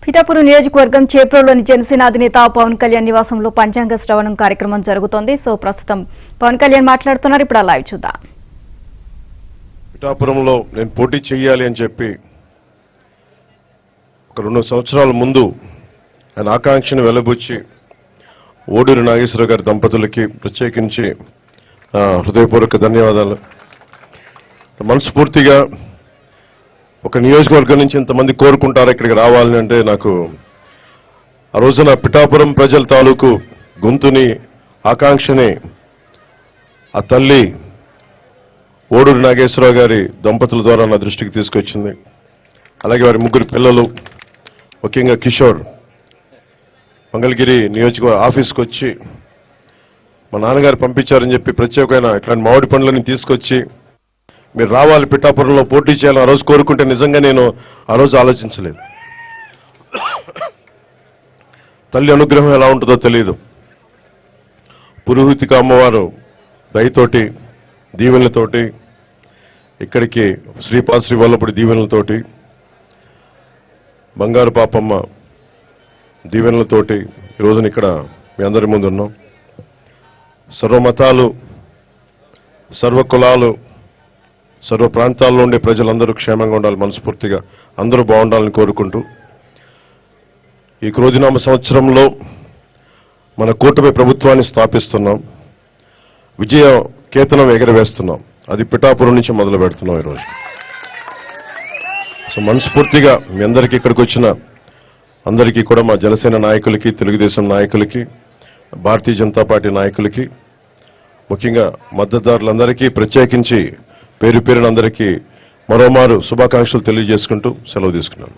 పిఠాపురం నియోజకవర్గం చేప్రోలోని జనసేన అధినేత పవన్ కళ్యాణ్ నివాసంలో పంచాంగ శ్రవణం కార్యక్రమం జరుగుతోంది. సో ప్రస్తుతం పవన్ కళ్యాణ్ మాట్లాడుతున్నారు. ఇప్పుడు లైవ్ చూద్దాం. పిఠాపురంలో నేను పోటీ చేయాలి అని చెప్పి ఒక 2 సంవత్సరాల ముందు ఆయన ఆకాంక్షను వెలబుచ్చి ఓడూరి నాగేశ్వరరావు గారి దంపతులకి ప్రత్యేకించి హృదయపూర్వక ధన్యవాదాలు. మనస్ఫూర్తిగా ఒక నియోజకవర్గం నుంచి ఇంతమంది కోరుకుంటారు ఇక్కడికి రావాలని అంటే నాకు ఆ రోజున పిఠాపురం ప్రజల తాలూకు గొంతుని ఆకాంక్షని ఆ తల్లి ఓడూరి నాగేశ్వరరావు గారి దంపతుల ద్వారా నా దృష్టికి తీసుకొచ్చింది. అలాగే వారి 3 పిల్లలు, ముఖ్యంగా కిషోర్ మంగళగిరి నియోజకవర్గ ఆఫీస్కి వచ్చి మా నాన్నగారు పంపించారని చెప్పి ప్రత్యేకమైన ఇట్లాంటి మామిడి పండ్లని తీసుకొచ్చి మీరు రావాలి పిఠాపురంలో పోటీ చేయాలని ఆ రోజు కోరుకుంటే నిజంగా నేను ఆ రోజు ఆలోచించలేదు. తల్లి అనుగ్రహం ఎలా ఉంటుందో తెలియదు. పురోహితిక అమ్మవారు దయతోటి దీవెనలతోటి ఇక్కడికి శ్రీపాద శ్రీవల్లపుడి దీవెనలతోటి బంగారు పాపమ్మ దీవెనలతోటి ఈ రోజున ఇక్కడ మీ అందరి ముందు ఉన్నాం. సర్వమతాలు, సర్వ కులాలు, సర్వ ప్రాంతాల్లో ఉండే ప్రజలందరూ క్షేమంగా ఉండాలి, మనస్ఫూర్తిగా అందరూ బాగుండాలని కోరుకుంటూ ఈ క్రోధినామ సంవత్సరంలో మన కూటమి ప్రభుత్వాన్ని స్థాపిస్తున్నాం. విజయ కేతనం ఎగరవేస్తున్నాం. అది పిఠాపురం నుంచి మొదలు పెడుతున్నాం ఈరోజు. సో మనస్ఫూర్తిగా మీ అందరికీ ఇక్కడికి వచ్చిన అందరికీ కూడా మా జనసేన నాయకులకి, తెలుగుదేశం నాయకులకి, భారతీయ జనతా పార్టీ నాయకులకి, ముఖ్యంగా మద్దతుదారులందరికీ ప్రత్యేకించి పేరు పేరునందరికీ మరోమారు శుభాకాంక్షలు తెలియజేసుకుంటూ సెలవు తీసుకున్నాను.